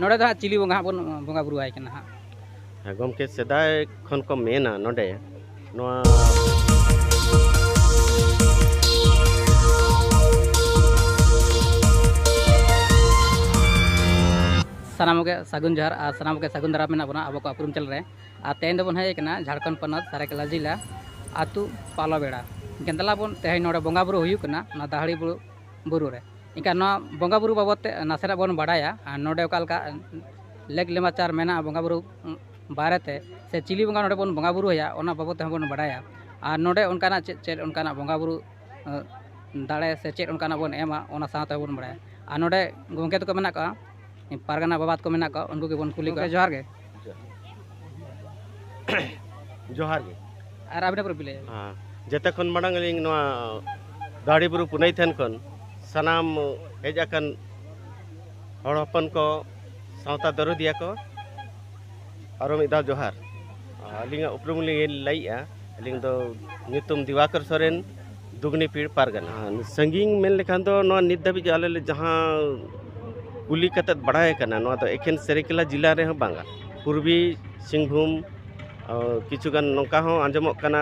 नोड़े दो चिली बंगा बन बंगा बुरुआय कना हा गमके सेदाय खन को मेना नोडे नोआ सानाम के सगुन जहर और सानाम के सगुन दारा मेना बना अब को अपरूम चल रहे और तेन दबन हेज कना झारखंड पनत सरायकेला जिला आतु पालाबेड़ा गेंदला बन तेहे नोड़े बंगा बुरु हुयु कना ना दाहड़ी बुरु रे इनका ना बंगा बुरु बाबत नासेना बन बाडाया और नोड़े ओकालका लेग लेमाचार मेना बंगा बुरु बारेते से चिली बंगा नोड़े बन बंगा बुरु होया ओना बाबत ते बन बाडाया और नोड़े उनकाना चेद उनकाना बंगा बुरु दाड़े से चेद उनकाना बन एमा ओना साथे बन बाडाया और नोड़े गंगे तो को मेना का पारगाना बाबात को मेना का उनको के बन कुली का जोहार के जोहार के और आपने पर बिले हां जते खन मडंग लिंग नोआ गाड़ी बुरु पुनई थेन खन सनाम हेजाकन हड़ हपन को सावता दरदिया को और मिदा जोहार अलिंग उपरुम लिंग लइया अलिंग दो नितुम दिवाकर सोरेन दुगनी पीड़ पारगाना संगिंग मेन लेखान दो नोआ नित दबि आले जहां कुली कतत बढ़ाए कना नोआ दो एखेन सरायकेला जिला रे बांगा पूर्वी सिंहभूम किचुगान नौका हो आंजमोग कना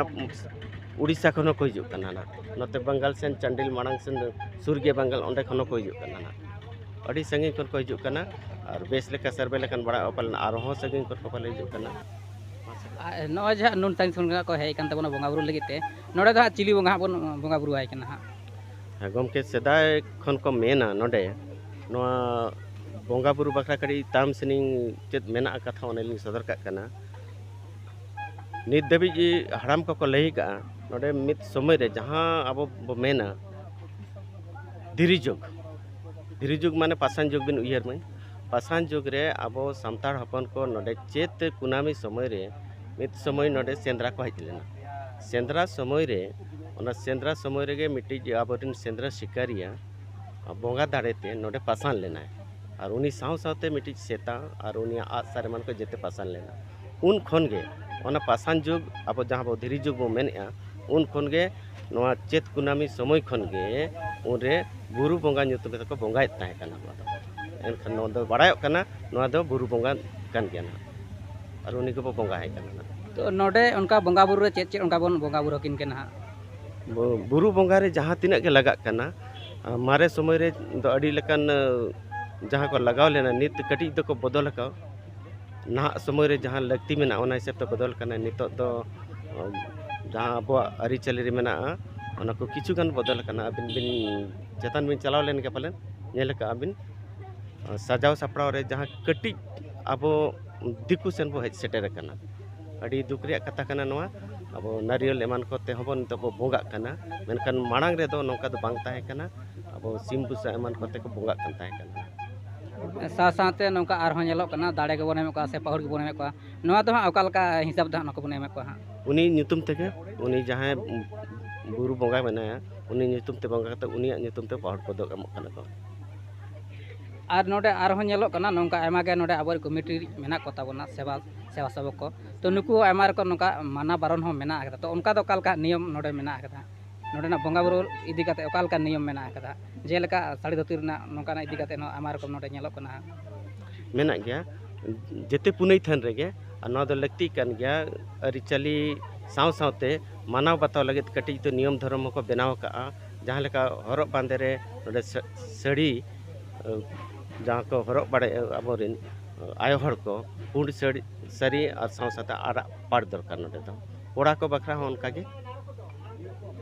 उड़ीसा खन को हिजुग कना ना नोते बंगाल सेन चंडिल मांग सेन सुरगे बंगाल ओंडे खन को हिजुग कना ना अड़ी संगी खन को हिजुग कना और बेस लेका सर्वे लेकन बड़ा अपल आरो हो संगी खन को पले हिजुग कना नोआ जहा नुन तांग सुन को हेय कान तबना बंगा बुरु लगिते नोडे दो चिली बंगा बन बंगा बुरु आय कना हा गमके सेदाय खन को मेना नोडे नोआ बंगा बुरु बखरा कड़ी ताम सनिंग चेद मेना कथा ओनेलिंग सदर का कना नित दबी हड़ाम को लई का नोडे मित समय रे जहां अब बो मेना धीरी जुग माने पासान जुग बिन उयहर में पासान जुग रे अब सामताड़ हपन को नोडे चेत कुनामी समय रे मित समय नोडे सेंद्रा को हज लेना सेंद्रा समय रे ओना सेंद्रा समय रे मिट्टी आबरिन सेंद्रा शिकारिया बंगा दाड़ेते नोडे पासान लेना और उनी साव सावते मिट्टी सेता और उनी आग सारे मन को जेते पासान लेना उन खन गे ओना पासान जुग अब जहां बो धीरी जुग बो मेनया उन खन गे नोआ चेत कुनामी समय खन गे उनरे बुरु बंगा nyutum को बंगाय ताहे कना एनखान नो दो बड़ाय कना नोआ दो बुरु बंगा कान गया ना और उनी को बंगा है कना तो नोडे उनका बंगा बुरु रे चेद उनका बन बंगा बुरु किन केना बुरु बंगा रे जहां तिना के लगा कना मारे समय रे दो अड़ी लेकन जहां को लगाव लेना नित कटी दो को बदल का ना समय रे जहां लगती में ना हिसाब तो बदल करना नित दो जहां अब अरी चली रे मेना ओना को किछु गान बदल करना अबिन बिन जतन बिन चलाव लेन के पालन नेल का अबिन सजाव सपड़ाव रे जहां कटी अब दिकु सेन बो हेज सेटर करना अड़ी दुख रे कथा करना नोआ अब नारियल एमान को ते हबन तो बोंगा करना मेनखान मांग रे दो नोका दो बांग ताहे करना अब सिम बुसा एमान को ते को बोंगा कन ताहे करना सा साते नौका आरहों नेलोक कना दाड़े के बने में को से पहुर के बने में को नोआ तो ओकालका हिसाब दा नको बने में को हा उनी nyutum तेके उनी जहां बुरु बंगा मेनाया उनी nyutum ते बंगा कते उनी nyutum ते पहुर को दो एमक कना को और नोडे आरहों नेलोक कना नौका आयमा गे नोडे आबर कमिटी मेना को ताबना सेवा सबक को तो नुकु आयमा रे को नौका माना बारन हो मेना आकदा तो उनका दो ओकालका नियम नोडे मेना आकदा नोडे ना बंगा बुरु इदी कते ओकालका नियम मेना आकदा जेलका साड़ी धोती ना नौका ना इदी कते नो आयमा रकम नोडे नेलोक कना मेना गया जेते पुनई थन रेगे नोआ दो लगती कन गया अरिचली साव सावते मानव बताव लगे कटी तो नियम धर्म को बनाव का जहां लेका हरक बांधे रे नोडे सड़ी जहां को हरक बड़े अबोरिन आयो हर को पुंड सरी और साव साता आरा पाड़ दरकार नोडे दो कोड़ा को बखरा हो उनका के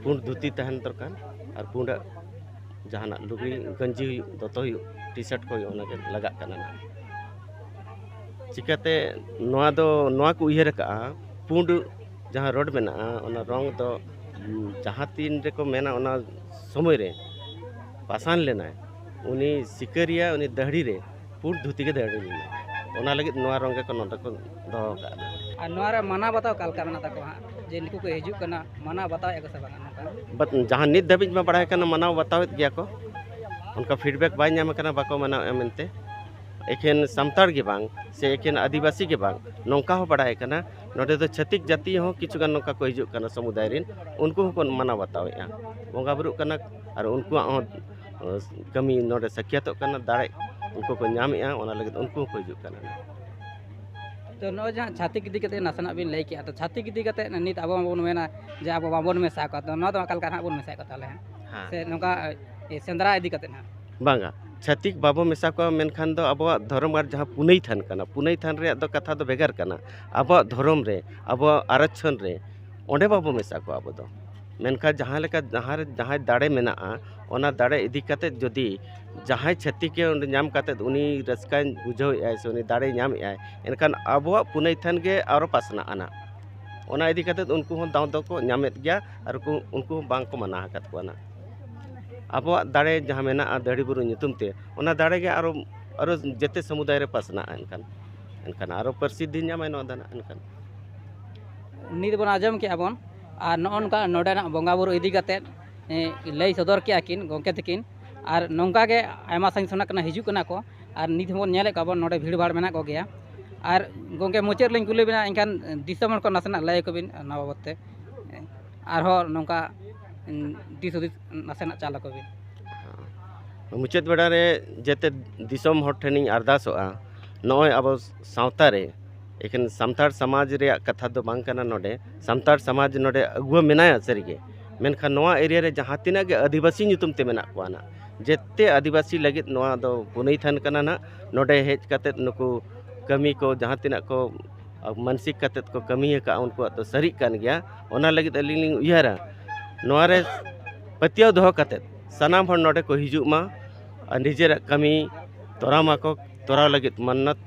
पुंड धुती तहन दरकार और पुंड जहां लुगड़ी गंजी दोतो टी शर्ट को लगा कना ना चिकाते नोआ दो नोआ को उयहर का पुंड जहां रोड में ना ओना रंग दो जहां तीन रे को मेना ओना समय रे पासान लेना उनी सिकरिया उनी दहड़ी रे पुंड धुती के दहड़ी लेना ओना लगे नोआ रंग को नोटा को दो का और नोआ रे माना बताओ कालका मेना तको हा जे निकु को हिजु कना माना बताओ एक से बना बट जहां नित दबिज में पढ़ाई कना मनाव बतावत गया को उनका फीडबैक बाय नाम कना बाको मना एमनते एखेन सामताड़ के बांग से एखेन आदिवासी के बांग नौका हो बढ़ाए कना नोडे तो छतिक जाति हो किछु गान नौका को हिजु कना समुदाय रिन उनको को मना बतावे बंगा बुरु कना और उनको कमी नोडे सकियत कना दाड़े उनको को ᱧᱟᱢᱮᱜᱼᱟ ᱚᱱᱟ ᱞᱟᱹᱜᱤᱫ ᱩᱱᱠᱩ ᱦᱚᱸᱠᱚ ᱦᱤᱡᱩᱜ ᱠᱟᱱᱟ। तो नौ जहाँ छाती इदी कते नासना बिन लई किया तो छाती इदी कते नित अब बन मेना जे अब बाबन मेसा को तो नौ तो अकल का बन मेसा को ताले हाँ से नोका सेंद्रा इदी कते ना बांगा छातिक बाबो मेसा को मेनखान दो अब धर्म गार जहाँ पुनई थान कना पुनई थान रे दो कथा दो बेगार कना अब धर्म रे अब आरक्षण रे ओंडे बाबो मेसा को अब दो मेनखान जहाँ लेका जहाँ दाड़े मेना ओना दाड़े इदी कते जदि जहाँ छातिक के ओंडे ᱧᱟᱢ कते उनी रस्का बुझाव आय से उनी दाड़े ᱧᱟᱢ आय एनखान अब पुनई थान के आरो पासना आना ओना इदी कते उनको हो दाव दो को ᱧᱟᱢᱮᱫ गया और उनको बांग को मना हकत को ना अब दाड़े जहाँ मेना दड़ी बुरु ᱧᱩᱛᱩᱢ ते ओना दाड़े के आरो जेते समुदाय रे पासना एनखान आरो प्रसिद्धि ᱧᱟᱢᱟᱭ नो दाना एनखान नित बन आजम के अबन और नौका नोडेना बंगा बुरु इदी कते लई सदर के आकिन गोंके तकिन और नौका के आयमा संग सोना कना हिजु कना को और नित बन नेले का बन नोडे भीड़ भाड़ मेना को गया और गोंके मुचेर लिंग कुले बिना इनखान दिसम को नासना लय को बिन ना बाबते और हो नौका दिस नासना चाला को बिन मुचाद बेड़ा रे जेते दिसम हर ठेनी अरदासोआ नय अब सावता रे एखन सामतार समाज रे कथा दो बांग कना नोडे सामतार समाज नोडे अगुआ मेनाया सरीगे मेनखान नोआ एरिया रे जहाँ तिना के आदिवासी ᱧᱩᱛᱩᱢ ते मेना को ना जेते आदिवासी लगित नोआ दो पुनई थान कना ना नोडे हेज कते नुकु कमी को जहाँ तिना को मानसिक कते को कमी का उनको तो सरी कान गया ओना लगित अलिंग उयारा नोआ रे पतियाव दोह कते सनाम हर नोडे को हिजु मा निजेर कमी तोरामा को तोराव लगित मन्नत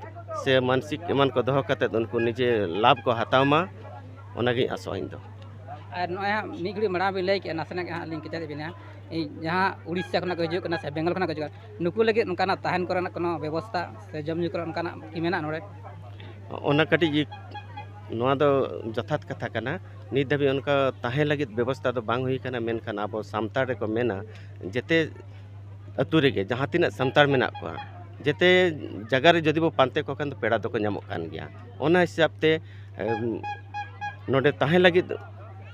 से मानसिक एमान को दोह कते उनको निजे लाभ को हताव मा ओनागी आसोइन दो और नया मिगड़ी मड़ा भी लई के नासना के लिंक के बिना जहाँ उड़ीसा खना को हिजुक से बेंगल खना को हिजुक नुकु लगे उनकाना तहन करना कोनो व्यवस्था से जमजु कर उनकाना की मेना नोडे ओना कटी नोआ दो जथात कथा कना नित धाबी उनका ताहे लगित व्यवस्था तो बांग हुई कना मेनखान अब सामतार रे को मेना जेते अतु रेगे जहाँ तिना सामतार मेना को जेते जगह रे जदि बो पांते को खान तो पेड़ा दो को ᱧᱟᱢᱚᱜ कान गया ओना हिसाब ते नोडे ताहे लगित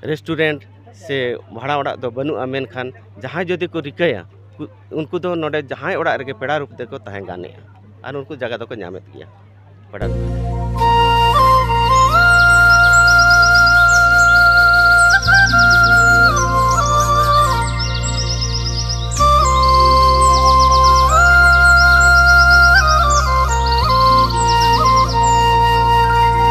रेस्टोरेंट से भाड़ा ओड़ा दो बनुआ मेनखान जहाँ जदि को रिकाया उनको दो नोडे जहाँ ओड़ा रे पेड़ा रूप दे को ताहे गाने और उनको जगह दो को ᱧᱟᱢᱮᱫ गया पेड़ा